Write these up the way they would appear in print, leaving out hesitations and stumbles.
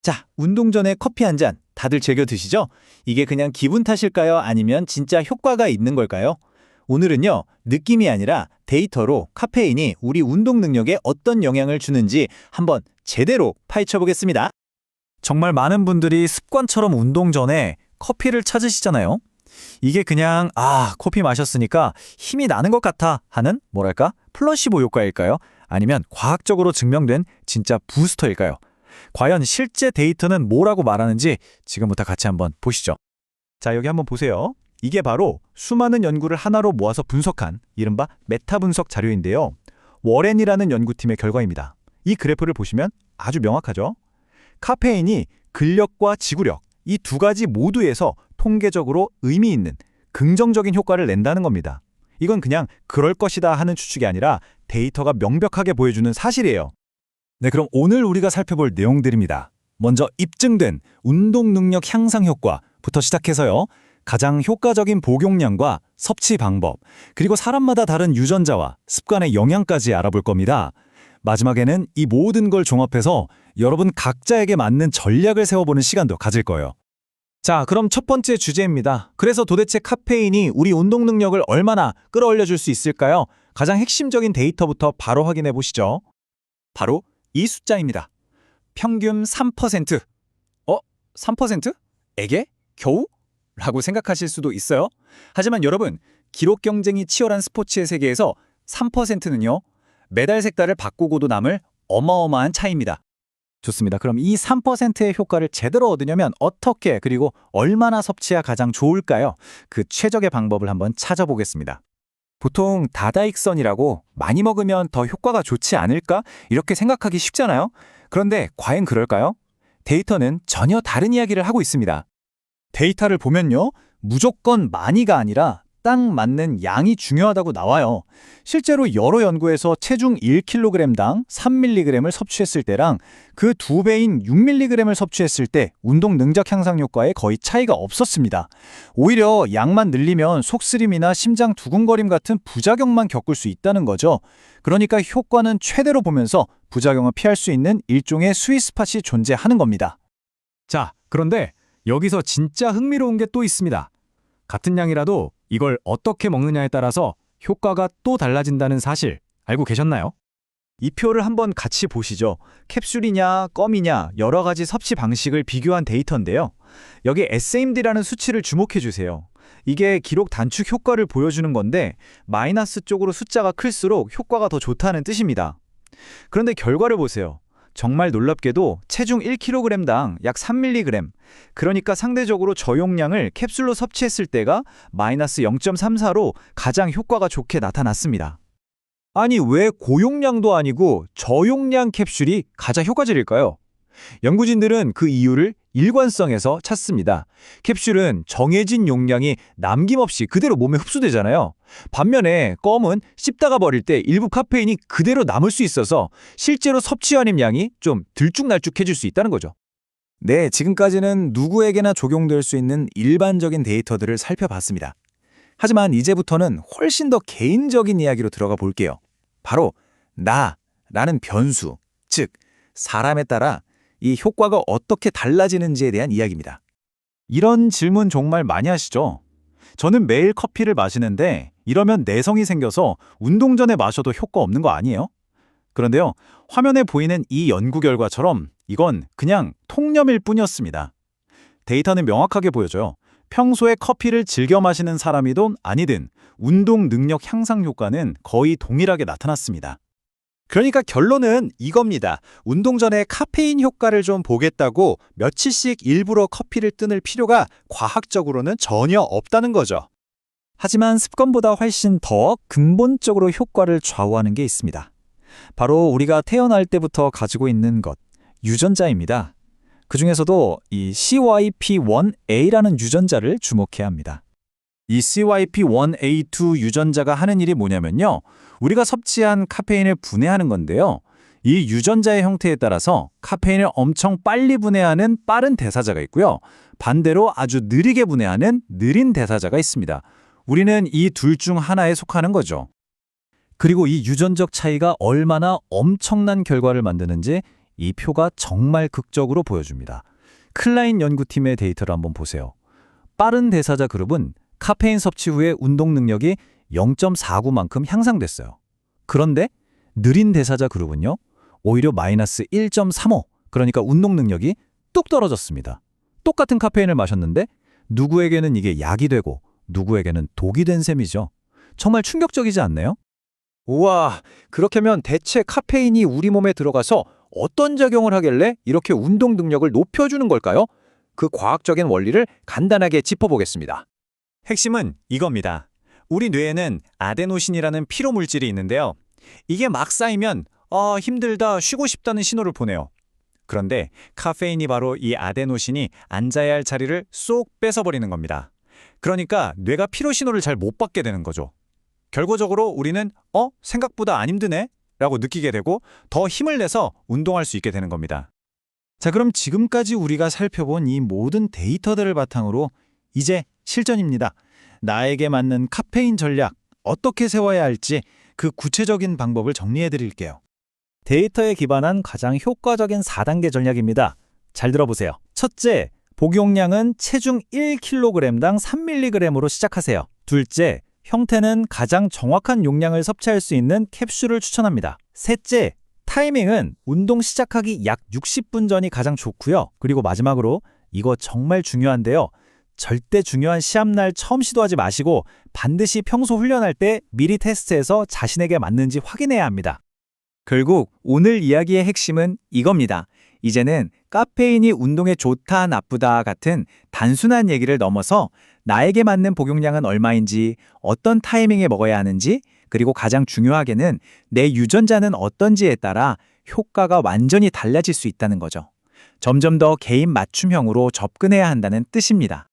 자, 운동 전에 커피 한 잔 다들 즐겨 드시죠? 이게 그냥 기분 탓일까요? 아니면 진짜 효과가 있는 걸까요? 오늘은요, 느낌이 아니라 데이터로 카페인이 우리 운동 능력에 어떤 영향을 주는지 한번 제대로 파헤쳐 보겠습니다. 정말 많은 분들이 습관처럼 운동 전에 커피를 찾으시잖아요. 이게 그냥 커피 마셨으니까 힘이 나는 것 같아 하는 뭐랄까? 플러시보 효과일까요? 아니면 과학적으로 증명된 진짜 부스터일까요? 과연 실제 데이터는 뭐라고 말하는지 지금부터 같이 한번 보시죠. 자, 여기 한번 보세요. 이게 바로 수많은 연구를 하나로 모아서 분석한 이른바 메타 분석 자료인데요. 워렌이라는 연구팀의 결과입니다. 이 그래프를 보시면 아주 명확하죠? 카페인이 근력과 지구력, 이 두 가지 모두에서 통계적으로 의미 있는 긍정적인 효과를 낸다는 겁니다. 이건 그냥 그럴 것이다 하는 추측이 아니라 데이터가 명백하게 보여주는 사실이에요. 네, 그럼 오늘 우리가 살펴볼 내용들입니다. 먼저 입증된 운동 능력 향상 효과부터 시작해서요. 가장 효과적인 복용량과 섭취 방법, 그리고 사람마다 다른 유전자와 습관의 영향까지 알아볼 겁니다. 마지막에는 이 모든 걸 종합해서 여러분 각자에게 맞는 전략을 세워보는 시간도 가질 거예요. 자, 그럼 첫 번째 주제입니다. 그래서 도대체 카페인이 우리 운동 능력을 얼마나 끌어올려 줄 수 있을까요? 가장 핵심적인 데이터부터 바로 확인해 보시죠. 바로 이 숫자입니다. 평균 3%. 3%? 에게? 겨우? 라고 생각하실 수도 있어요. 하지만 여러분, 기록 경쟁이 치열한 스포츠의 세계에서 3%는요, 메달 색깔을 바꾸고도 남을 어마어마한 차이입니다. 좋습니다. 그럼 이 3%의 효과를 제대로 얻으려면 어떻게 그리고 얼마나 섭취해야 가장 좋을까요? 그 최적의 방법을 한번 찾아보겠습니다. 보통 다다익선이라고 많이 먹으면 더 효과가 좋지 않을까? 이렇게 생각하기 쉽잖아요. 그런데 과연 그럴까요? 데이터는 전혀 다른 이야기를 하고 있습니다. 데이터를 보면요, 무조건 많이가 아니라 딱 맞는 양이 중요하다고 나와요. 실제로 여러 연구에서 체중 1kg당 3mg을 섭취했을 때랑 그 2배인 6mg을 섭취했을 때 운동 능력 향상 효과에 거의 차이가 없었습니다. 오히려 양만 늘리면 속쓰림이나 심장 두근거림 같은 부작용만 겪을 수 있다는 거죠. 그러니까 효과는 최대로 보면서 부작용을 피할 수 있는 일종의 스윗스팟이 존재하는 겁니다. 자, 그런데 여기서 진짜 흥미로운 게 또 있습니다. 같은 양이라도 이걸 어떻게 먹느냐에 따라서 효과가 또 달라진다는 사실 알고 계셨나요? 이 표를 한번 같이 보시죠. 캡슐이냐 껌이냐 여러 가지 섭취 방식을 비교한 데이터인데요. 여기 SAMD라는 수치를 주목해 주세요. 이게 기록 단축 효과를 보여주는 건데 마이너스 쪽으로 숫자가 클수록 효과가 더 좋다는 뜻입니다. 그런데 결과를 보세요. 정말 놀랍게도 체중 1kg당 약 3mg, 그러니까 상대적으로 저용량을 캡슐로 섭취했을 때가 마이너스 0.34로 가장 효과가 좋게 나타났습니다. 아니, 왜 고용량도 아니고 저용량 캡슐이 가장 효과적일까요? 연구진들은 그 이유를 일관성에서 찾습니다. 캡슐은 정해진 용량이 남김없이 그대로 몸에 흡수되잖아요. 반면에 껌은 씹다가 버릴 때 일부 카페인이 그대로 남을 수 있어서 실제로 섭취하는 양이 좀 들쭉날쭉해질 수 있다는 거죠. 네, 지금까지는 누구에게나 적용될 수 있는 일반적인 데이터들을 살펴봤습니다. 하지만 이제부터는 훨씬 더 개인적인 이야기로 들어가 볼게요. 바로 나라는 변수, 즉 사람에 따라 이 효과가 어떻게 달라지는지에 대한 이야기입니다. 이런 질문 정말 많이 하시죠? 저는 매일 커피를 마시는데 이러면 내성이 생겨서 운동 전에 마셔도 효과 없는 거 아니에요? 그런데요, 화면에 보이는 이 연구 결과처럼 이건 그냥 통념일 뿐이었습니다. 데이터는 명확하게 보여줘요. 평소에 커피를 즐겨 마시는 사람이든 아니든 운동 능력 향상 효과는 거의 동일하게 나타났습니다. 그러니까 결론은 이겁니다. 운동 전에 카페인 효과를 좀 보겠다고 며칠씩 일부러 커피를 끊을 필요가 과학적으로는 전혀 없다는 거죠. 하지만 습관보다 훨씬 더 근본적으로 효과를 좌우하는 게 있습니다. 바로 우리가 태어날 때부터 가지고 있는 것, 유전자입니다. 그중에서도 이 CYP1A라는 유전자를 주목해야 합니다. 이 CYP1A2 유전자가 하는 일이 뭐냐면요, 우리가 섭취한 카페인을 분해하는 건데요. 이 유전자의 형태에 따라서 카페인을 엄청 빨리 분해하는 빠른 대사자가 있고요. 반대로 아주 느리게 분해하는 느린 대사자가 있습니다. 우리는 이 둘 중 하나에 속하는 거죠. 그리고 이 유전적 차이가 얼마나 엄청난 결과를 만드는지 이 표가 정말 극적으로 보여줍니다. 클라인 연구팀의 데이터를 한번 보세요. 빠른 대사자 그룹은 카페인 섭취 후에 운동 능력이 0.49만큼 향상됐어요. 그런데 느린 대사자 그룹은요, 오히려 마이너스 1.35, 그러니까 운동 능력이 뚝 떨어졌습니다. 똑같은 카페인을 마셨는데 누구에게는 이게 약이 되고 누구에게는 독이 된 셈이죠. 정말 충격적이지 않나요? 우와, 그렇다면 대체 카페인이 우리 몸에 들어가서 어떤 작용을 하길래 이렇게 운동 능력을 높여주는 걸까요? 그 과학적인 원리를 간단하게 짚어보겠습니다. 핵심은 이겁니다. 우리 뇌에는 아데노신이라는 피로 물질이 있는데요. 이게 막 쌓이면 힘들다, 쉬고 싶다는 신호를 보내요. 그런데 카페인이 바로 이 아데노신이 앉아야 할 자리를 쏙 뺏어버리는 겁니다. 그러니까 뇌가 피로 신호를 잘 못 받게 되는 거죠. 결과적으로 우리는 생각보다 안 힘드네? 라고 느끼게 되고 더 힘을 내서 운동할 수 있게 되는 겁니다. 자, 그럼 지금까지 우리가 살펴본 이 모든 데이터들을 바탕으로 이제 실전입니다. 나에게 맞는 카페인 전략, 어떻게 세워야 할지 그 구체적인 방법을 정리해 드릴게요. 데이터에 기반한 가장 효과적인 4단계 전략입니다. 잘 들어보세요. 첫째, 복용량은 체중 1kg당 3mg으로 시작하세요. 둘째, 형태는 가장 정확한 용량을 섭취할 수 있는 캡슐을 추천합니다. 셋째, 타이밍은 운동 시작하기 약 60분 전이 가장 좋고요. 그리고 마지막으로 이거 정말 중요한데요. 절대 중요한 시합날 처음 시도하지 마시고 반드시 평소 훈련할 때 미리 테스트해서 자신에게 맞는지 확인해야 합니다. 결국 오늘 이야기의 핵심은 이겁니다. 이제는 카페인이 운동에 좋다, 나쁘다 같은 단순한 얘기를 넘어서 나에게 맞는 복용량은 얼마인지, 어떤 타이밍에 먹어야 하는지, 그리고 가장 중요하게는 내 유전자는 어떤지에 따라 효과가 완전히 달라질 수 있다는 거죠. 점점 더 개인 맞춤형으로 접근해야 한다는 뜻입니다.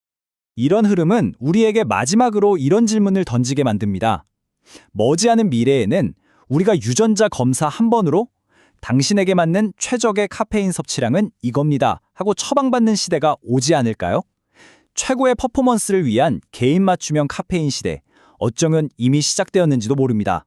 이런 흐름은 우리에게 마지막으로 이런 질문을 던지게 만듭니다. 머지않은 미래에는 우리가 유전자 검사 한 번으로 당신에게 맞는 최적의 카페인 섭취량은 이겁니다 하고 처방받는 시대가 오지 않을까요? 최고의 퍼포먼스를 위한 개인 맞춤형 카페인 시대, 어쩌면 이미 시작되었는지도 모릅니다.